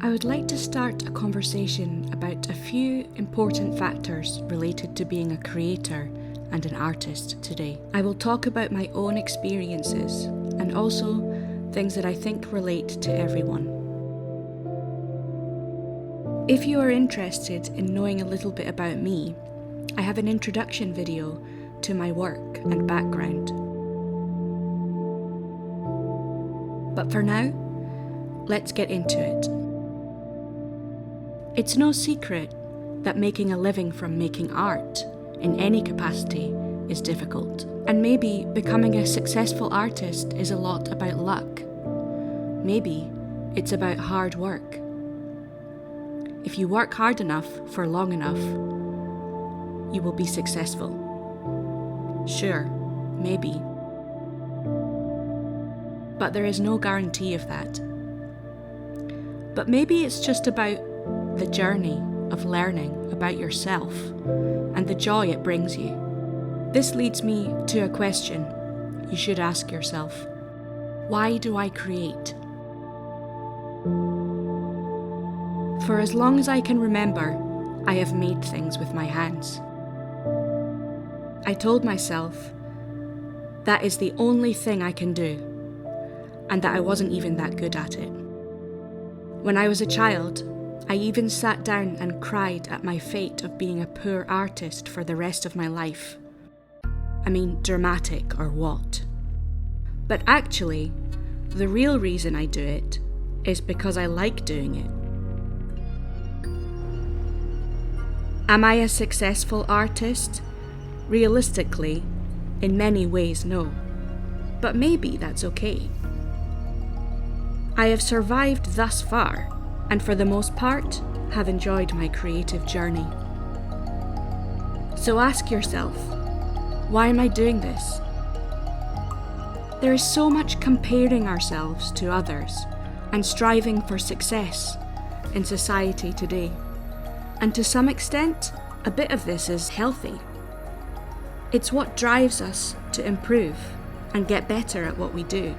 I would like to start a conversation about a few important factors related to being a creator and an artist today. I will talk about my own experiences and also things that I think relate to everyone. If you are interested in knowing a little bit about me, I have an introduction video to my work and background. But for now, let's get into it. It's no secret that making a living from making art in any capacity is difficult. And maybe becoming a successful artist is a lot about luck. Maybe it's about hard work. If you work hard enough for long enough, you will be successful. Sure, maybe. But there is no guarantee of that. But maybe it's just about the journey of learning about yourself and the joy it brings you. This leads me to a question you should ask yourself. Why do I create? For as long as I can remember, I have made things with my hands. I told myself that is the only thing I can do, and that I wasn't even that good at it. When I was a child, I even sat down and cried at my fate of being a poor artist for the rest of my life. I mean, dramatic or what? But actually, the real reason I do it is because I like doing it. Am I a successful artist? Realistically, in many ways, no. But maybe that's okay. I have survived thus far, and for the most part, have enjoyed my creative journey. So ask yourself, why am I doing this? There is so much comparing ourselves to others and striving for success in society today. And to some extent, a bit of this is healthy. It's what drives us to improve and get better at what we do.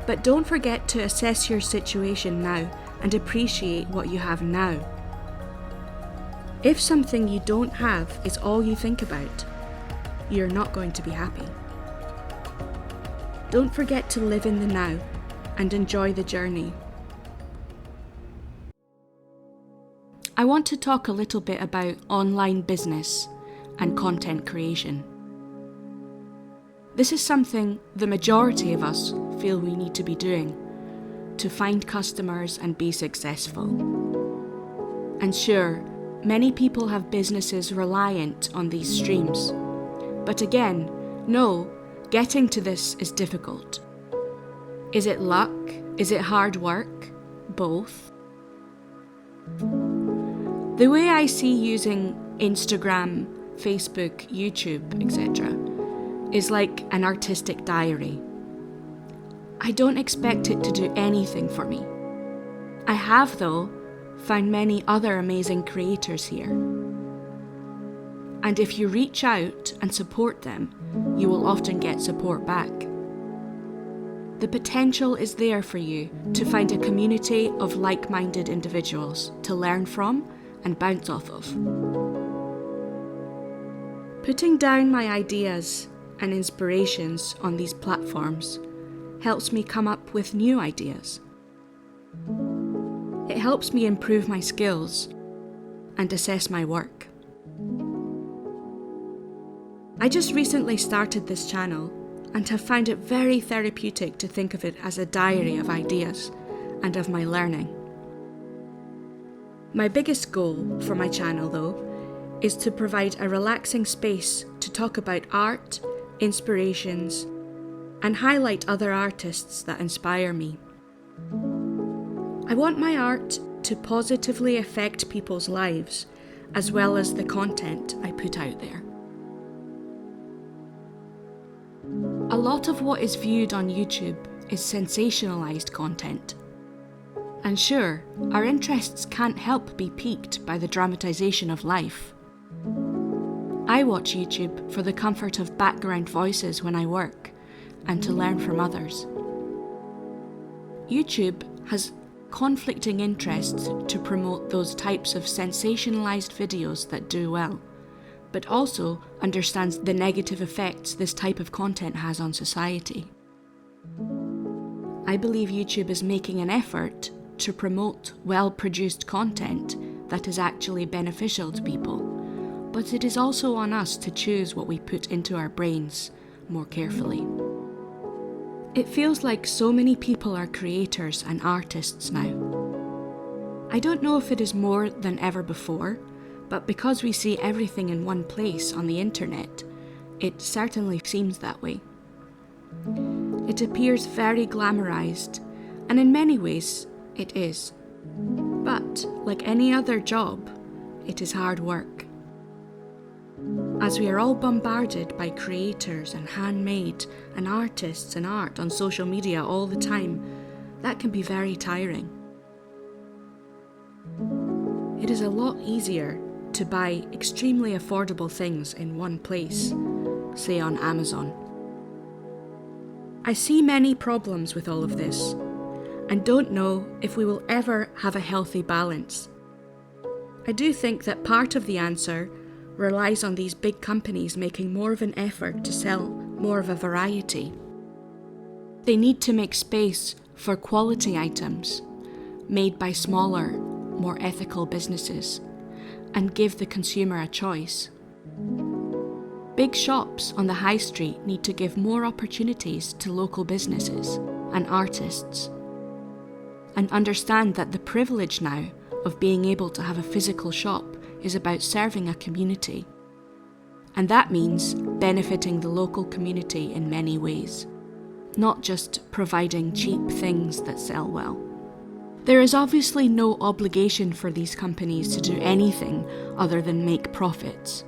But don't forget to assess your situation now and appreciate what you have now. If something you don't have is all you think about, you're not going to be happy. Don't forget to live in the now and enjoy the journey. I want to talk a little bit about online business and content creation. This is something the majority of us feel we need to be doing to find customers and be successful. And sure, many people have businesses reliant on these streams. But again, no, getting to this is difficult. Is it luck? Is it hard work? Both. The way I see using Instagram, Facebook, YouTube, etc., is like an artistic diary. I don't expect it to do anything for me. I have, though, found many other amazing creators here. And if you reach out and support them, you will often get support back. The potential is there for you to find a community of like-minded individuals to learn from and bounce off of. Putting down my ideas and inspirations on these platforms helps me come up with new ideas. It helps me improve my skills and assess my work. I just recently started this channel and have found it very therapeutic to think of it as a diary of ideas and of my learning. My biggest goal for my channel, though, is to provide a relaxing space to talk about art, inspirations, and highlight other artists that inspire me. I want my art to positively affect people's lives, as well as the content I put out there. A lot of what is viewed on YouTube is sensationalized content. And sure, our interests can't help be piqued by the dramatization of life. I watch YouTube for the comfort of background voices when I work, and to learn from others. YouTube has conflicting interests to promote those types of sensationalized videos that do well, but also understands the negative effects this type of content has on society. I believe YouTube is making an effort to promote well-produced content that is actually beneficial to people, but it is also on us to choose what we put into our brains more carefully. It feels like so many people are creators and artists now. I don't know if it is more than ever before, but because we see everything in one place on the internet, it certainly seems that way. It appears very glamorized, and in many ways it is. But, like any other job, it is hard work. As we are all bombarded by creators and handmade and artists and art on social media all the time, that can be very tiring. It is a lot easier to buy extremely affordable things in one place, say on Amazon. I see many problems with all of this, and don't know if we will ever have a healthy balance. I do think that part of the answer relies on these big companies making more of an effort to sell more of a variety. They need to make space for quality items made by smaller, more ethical businesses and give the consumer a choice. Big shops on the high street need to give more opportunities to local businesses and artists, and understand that the privilege now of being able to have a physical shop is about serving a community. And that means benefiting the local community in many ways, not just providing cheap things that sell well. There is obviously no obligation for these companies to do anything other than make profits.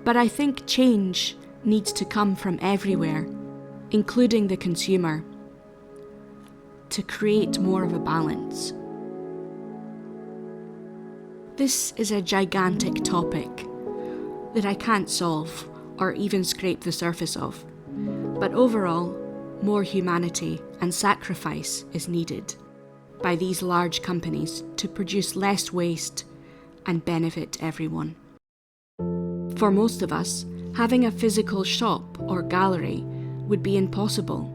But I think change needs to come from everywhere, including the consumer, to create more of a balance. This is a gigantic topic that I can't solve or even scrape the surface of, but overall, more humanity and sacrifice is needed by these large companies to produce less waste and benefit everyone. For most of us, having a physical shop or gallery would be impossible.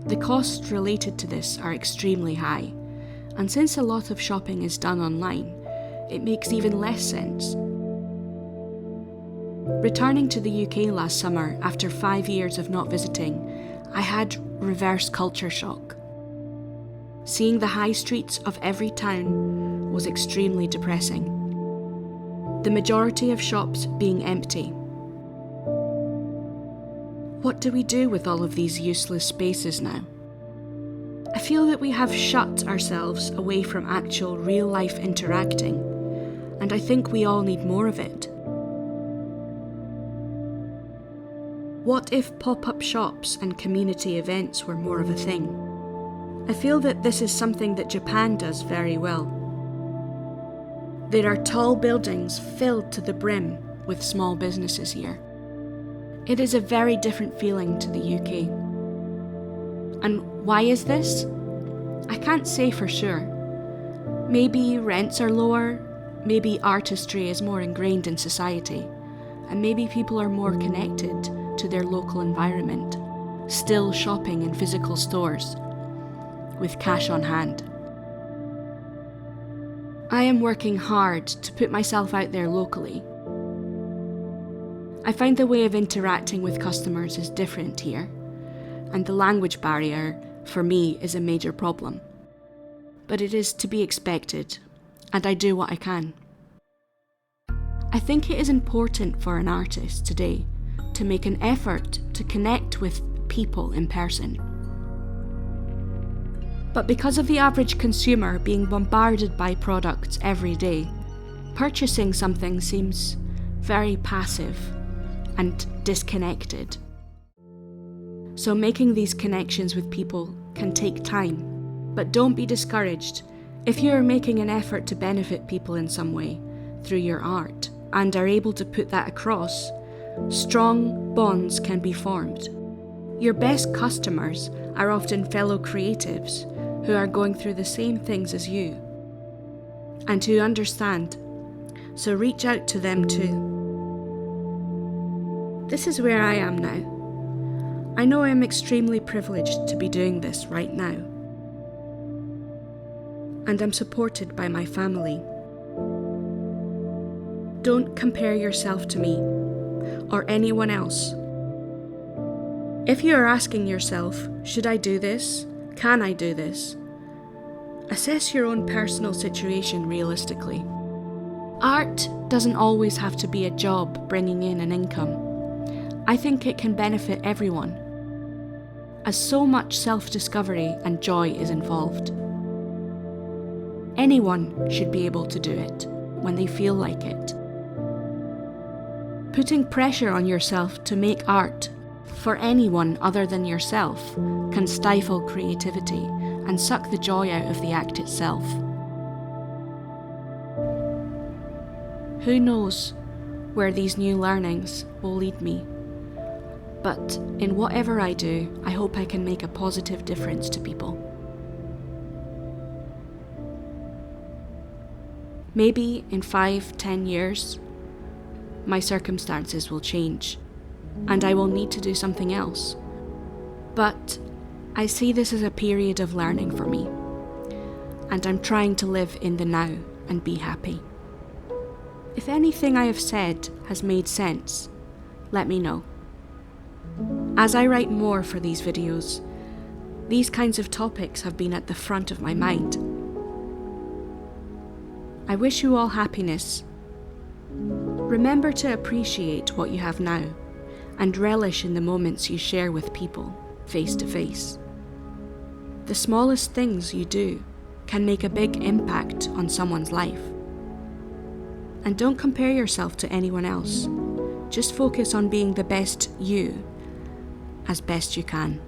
The costs related to this are extremely high, and since a lot of shopping is done online, it makes even less sense. Returning to the UK last summer after 5 years of not visiting, I had reverse culture shock. Seeing the high streets of every town was extremely depressing. The majority of shops being empty. What do we do with all of these useless spaces now? I feel that we have shut ourselves away from actual real-life interacting, and I think we all need more of it. What if pop-up shops and community events were more of a thing? I feel that this is something that Japan does very well. There are tall buildings filled to the brim with small businesses here. It is a very different feeling to the UK. And why is this? I can't say for sure. Maybe rents are lower, maybe artistry is more ingrained in society, and maybe people are more connected to their local environment, still shopping in physical stores, with cash on hand. I am working hard to put myself out there locally. I find the way of interacting with customers is different here, and the language barrier, for me, is a major problem. But it is to be expected, and I do what I can. I think it is important for an artist today to make an effort to connect with people in person. But because of the average consumer being bombarded by products every day, purchasing something seems very passive and disconnected. So making these connections with people can take time, but don't be discouraged if you are making an effort to benefit people in some way through your art and are able to put that across. Strong bonds can be formed. Your best customers are often fellow creatives who are going through the same things as you and who understand, so reach out to them too. This is where I am now. I know I am extremely privileged to be doing this right now, and I'm supported by my family. Don't compare yourself to me or anyone else. If you are asking yourself, should I do this? Can I do this? Assess your own personal situation realistically. Art doesn't always have to be a job bringing in an income. I think it can benefit everyone, as so much self-discovery and joy is involved. Anyone should be able to do it when they feel like it. Putting pressure on yourself to make art for anyone other than yourself can stifle creativity and suck the joy out of the act itself. Who knows where these new learnings will lead me? But in whatever I do, I hope I can make a positive difference to people. Maybe in 5-10 years, my circumstances will change, and I will need to do something else. But I see this as a period of learning for me, and I'm trying to live in the now and be happy. If anything I have said has made sense, let me know. As I write more for these videos, these kinds of topics have been at the front of my mind. I wish you all happiness. Remember to appreciate what you have now and relish in the moments you share with people, face to face. The smallest things you do can make a big impact on someone's life. And don't compare yourself to anyone else. Just focus on being the best you, as best you can.